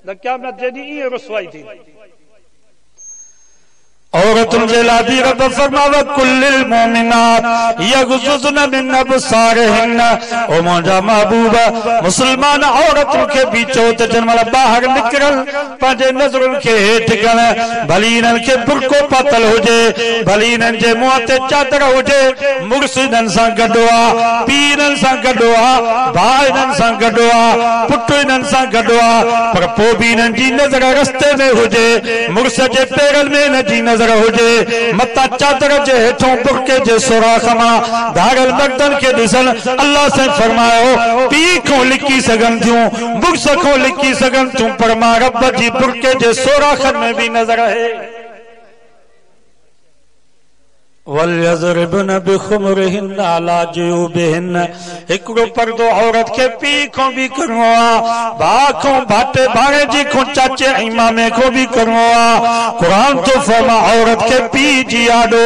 त क़यामत जे ॾींहुं इहे रुसवाई थी। औरतुन जे लाइ बि रब फरमावे कुल्लिल मोमिनात यगजुज़न मिन अबसारिहिन। ओ मुंहिंजा महबूब मुसलमान औरतुन खे बि चओ त जंहिं महिल ॿाहिरि निकिरन पंहिंजे नज़रुनि खे हेठि कनि, भली इन्हनि खे बुरको पातल हुजे, भली इन्हनि जे मुंहं ते चादर हुजे, मुड़ुस इन्हनि सां गॾु आहे, पीउ इन्हनि सां गॾु आहे, भाउ इन्हनि सां गॾु आहे, पुटु इन्हनि सां गॾु आहे, पर पोइ बि इन्हनि जी नज़र रस्ते में हुजे, मुड़ुस जे पेरनि में इन्हनि जी नज़र हुजे, मता चादर जे हेठों बुरके जे सुराख मां धागल मर्दन के ॾिसन। अल्लाह से फरमायो पी को लिकी सघन थियूं, बुक्स को लिकी सघन थियूं, पर मां रब जी बुरके जे सुराखन में भी नज़र है। वलयज़रिबन बिखुमरिहिन अला जुयूबिहिन। हिकिड़ो पर्दो औरत के पी को भी करिणो आहे, भाउ को भाटे भाणेजी को चाचे ऐं मामे को भी करिणो आहे। क़ुरान तो फरमा औरत के पी जी आॾो,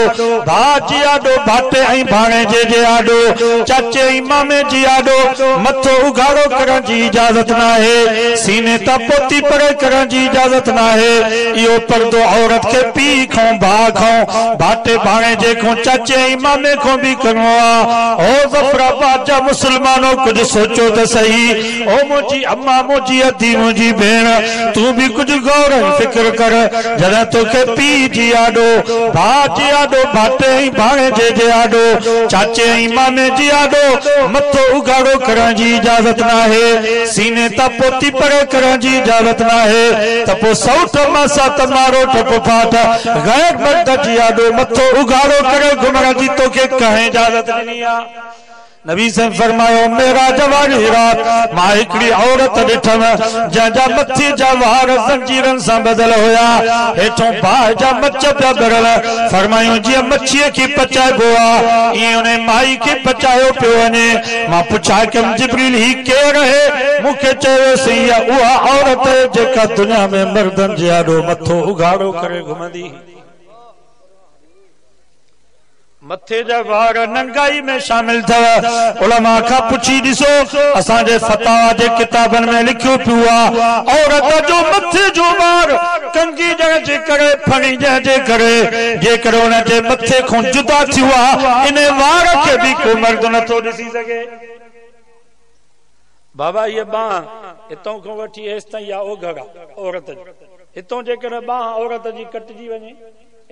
भाउ जी आॾो, भाटे ऐं भाणेजे जे आॾो, चाचे ऐं मामे जी आॾो मथो उघाड़ो करण जी इजाज़त न आहे, सीने तां पोती परे करण जी इजाज़त न आहे। इहो पर्दो औरत के पी को, भाउ को, भाटे भाणेजे को, चाचे इमामे को भी करिणो आहे। ओ ज़फराबाद जा मुसलमानों कुछ सोचो तो सही। ओ मुझी अम्मा, मुझी अधी, मुझी भेण, तू भी कुछ गौर ऐं फिक्र कर। जॾहिं तोखे पी जी आॾो, भाउ जी आॾो, भाटे ऐं भाणेजे जे आॾो, चाचे ऐं मामे जी आॾो मथो उघाड़ो करण जी इजाज़त न आहे, सीने तां पोती परे करण जी इजाज़त न आहे, त पोइ सौठ मासा त मारो टप फाट गैर मर्द जी आॾो मथो उघाड़ो करे घुमण जी तोखे कंहिं इजाज़त ॾिनी आहे? नबी से फरमायो मेरा जवानी रात मां हिकिड़ी औरत ॾिठम जंहिंजा मथे जा वार ज़ंजीरनि सां बदल हुया, हेठों बाहि जा मच पिया ॿरल। फरमायो जीअं मच्छीअ खे पचाइबो आहे ईअं उन माई खे पचायो पियो वञे। मां पुछा कयमि जिब्रील ही केरु आहे? मूंखे चयोसीं इहा उहा औरत जेका दुनिया में मर्दनि जे आॾो मथो उघाड़ो करे घुमंदी। मथे जा वार नंगाई में शामिल थव। उलमा खां पुछी ॾिसो, असांजे फतावा जे किताबनि में लिखियो पियो आहे औरत जो मथे जो वार कंगी ॾियण जे करे, फणी ॾियण जे करे, जेकर उन जे मथे खां जुदा थियो आहे इन वार खे बि को मर्द नथो ॾिसी सघे। बाबा ये बाह हितों खां वठी हेसि ताईं आहे ओघड़ औरत जी, हितों जेकर बाह औरत जी कटिजी वञे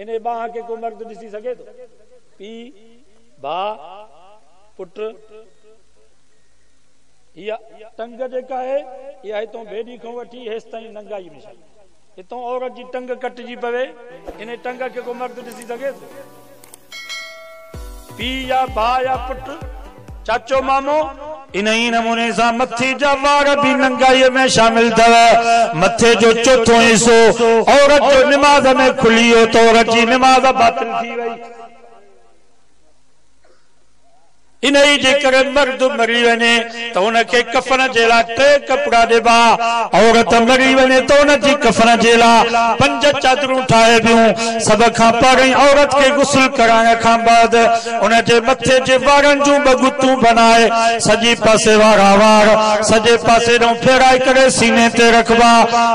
इन बाह खे को मर्द ॾिसी सघे थो? पी, भाउ, पुट, इहा टंग जेका आहे इहा हितों बेड़ी खां वठी हेसि ताईं नंगाई में शामिल। हितों औरत जी टंग कटिजी पवे इन टंग खे को मर्द ॾिसी सघे थो? पी या भाउ या पुट, चाचो मामो, इन ही नमूने सां मथे जा वार भी नंगाई में शामिल थव। मथे जो चौथों हिस्सो औरत जो निमाज़ में खुली वियो त औरत जी निमाज़ बातिल थी वई। इन ही जे करे मर्द मरी वञे त उनखे कफन जे लाइ 3 कपड़ा ॾिबा, औरत मरी वञे त उनजी कफन जे लाइ 5 चादरूं ठाहे ॿियूं। सभ खां पहिरीं औरत खे गुस्ल कराइण खां बाद उनजे मथे जे वारनि जूं बगुतूं बनाए सॼे पासे वारा वार सॼे पासे ॾों फेराए करे सीने ते रखबा,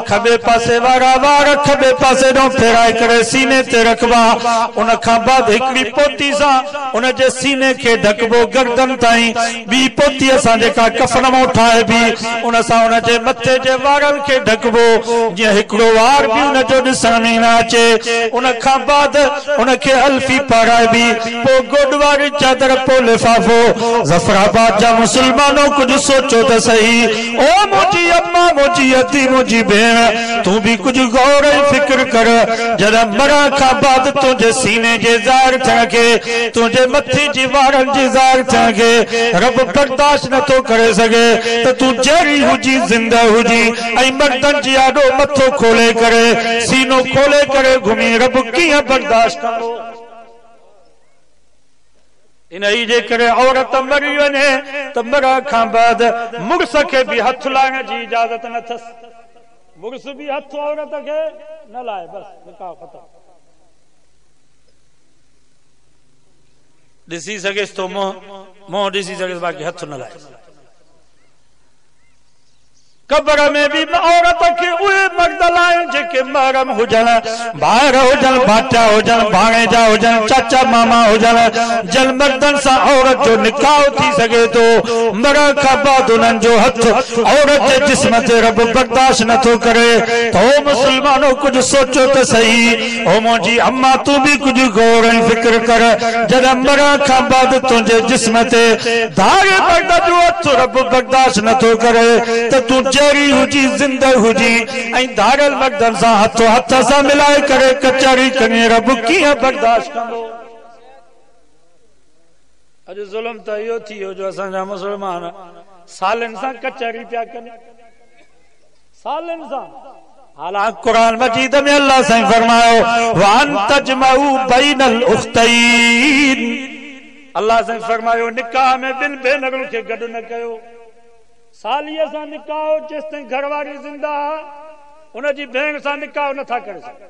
खॿे पासे वारा वार खॿे पासे ॾों फेराए करे सीने ते रखबा। उन खां बाद हिकिड़ी पोती सां उनजे सीने खे ढकबो गर्दन ताईं, ॿी पोती असां जेका कफन मां ठाहे बि उन सां उनजे मथे जे वारनि खे ढकबो जीअं हिकिड़ो वार बि उनजो ॾिसण में न अचे। उन खां बाद उनखे अल्फी पाराए बि, पोइ गोॾ वारी चादर, पोइ लिफ़ाफ़ो। ज़फराबाद जा मुसलमानों कुझु सोचो त सही। ओ मुंहिंजी अम्मा, मुंहिंजी अधी, मुंहिंजी भेण, तूं बि कुझु गौर ऐं फिक्र कर। जॾहिं मरण खां बाद तुंहिंजे सीने जे ज़ाहिर थियण खे, तुंहिंजे मथे जी वारनि जी ज़ाहिर थियण खे रब बर्दाश्त नथो करे सघे त तूं जहिड़ी हुजी ज़िंदा हुजी ऐं मर्दनि जी आॾो मथो खोले करे, सीनो खोले करे घुमी, रब कीअं बर्दाश्त कंदो? इन ही जे करे औरत मरी वञे त मरण खां बाद मुड़ुस खे बि हथ लाइण जी इजाज़त न अथसि। मुड़ुस बि हथ औरत खे न लाए, बस निकाह ख़तम। ॾिसी सघेसि तो मुंहुं ॾिसी सघेसि, बाक़ी हथ न लाए। कब्र में भी औरत के उहे मर्द लाए जेके महरम हुजन, भाइर हुजन, भाटा हुजन, भाणेजा हुजन, चाचा मामा हुजन। जल मर्दन सां औरत जो निकाह थी सके तो मरण खां बाद उन्हनि जो हथ औरत जे जिस्म ते रब बर्दाश्त नथो करे। तो मुसलमानो कुछ सोचो तो सही, ओ मुंहिंजी अम्मा तू भी कुछ गौर ऐं फिक्र कर। जॾहिं मरण खां बाद तुंहिंजे जिस्म ते धागे मर्द जो हथ रब बर्दाश्त नथो करे त तू जरी हुजी जिंदा हुजी ऐं धारल मर्दन सां हथो हथ सां मिलाए करे कचहरी करे रब कीअं बर्दाश्त कंदो। अॼु ज़ुल्म त इहो थी वियो जो असांजा मुसलमान सालनि सां कचहरी पिया कनि, सालनि सां। हालांकि कुरान मजीद में अल्लाह साईं फरमायो वान तजमऊ बैनल उख्तैन, अल्लाह साईं फरमायो निकाह में ॿिनि भेनरुनि खे गॾु न कयो। सालीअ सां निकाह जेसि ताईं घरवारी ज़िंदा उनजी भेण सां निकाह नथा करे सघो,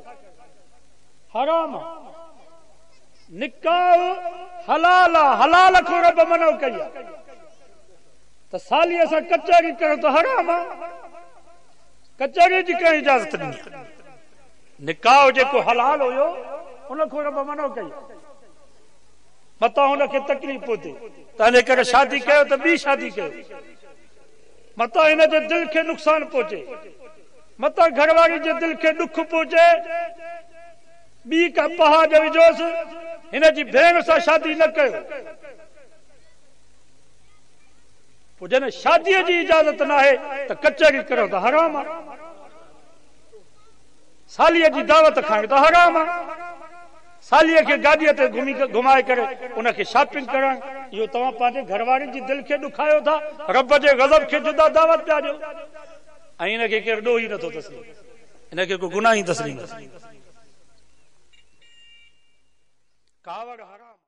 हराम। निकाह हलाल आहे, हलाल खो रब मनो कई आहे, त सालीअ सां कचहरी करो त हराम आहे। कचहरी जी कंहिं इजाज़त ॾिनी। निकाह जेको हलाल हुयो उन खो रब मनो कई, मतां हुनखे तकलीफ़ पहुते तंहिंजे करे शादी कयो त ॿी शादी कयो, मतां हिन जे दिल खे नुक़सान पहुचे, मतां घरवारी जे दिल खे दुख पहुचे, ॿी का पहाड़ विझोसि, हिन जी भेण सां शादी न कयो। पोइ जॾहिं शादीअ जी इजाज़त न आहे त कचहरी करो त हराम आहे, सालीअ जी दावत खाइण त हराम आहे, सालीअ खे गाॾीअ ते घुमाए करे उनखे शॉपिंग करण, इहो तव्हां पंहिंजे घरवारी जी दिल खे ॾुखायो था, रब जे गज़ब खे जुदा दावत पिया ॾियो। ऐं हिनखे केरु ॾोह ई नथो तस्लीम, हिनखे को गुनाह ई तस्लीम। कावर हराम।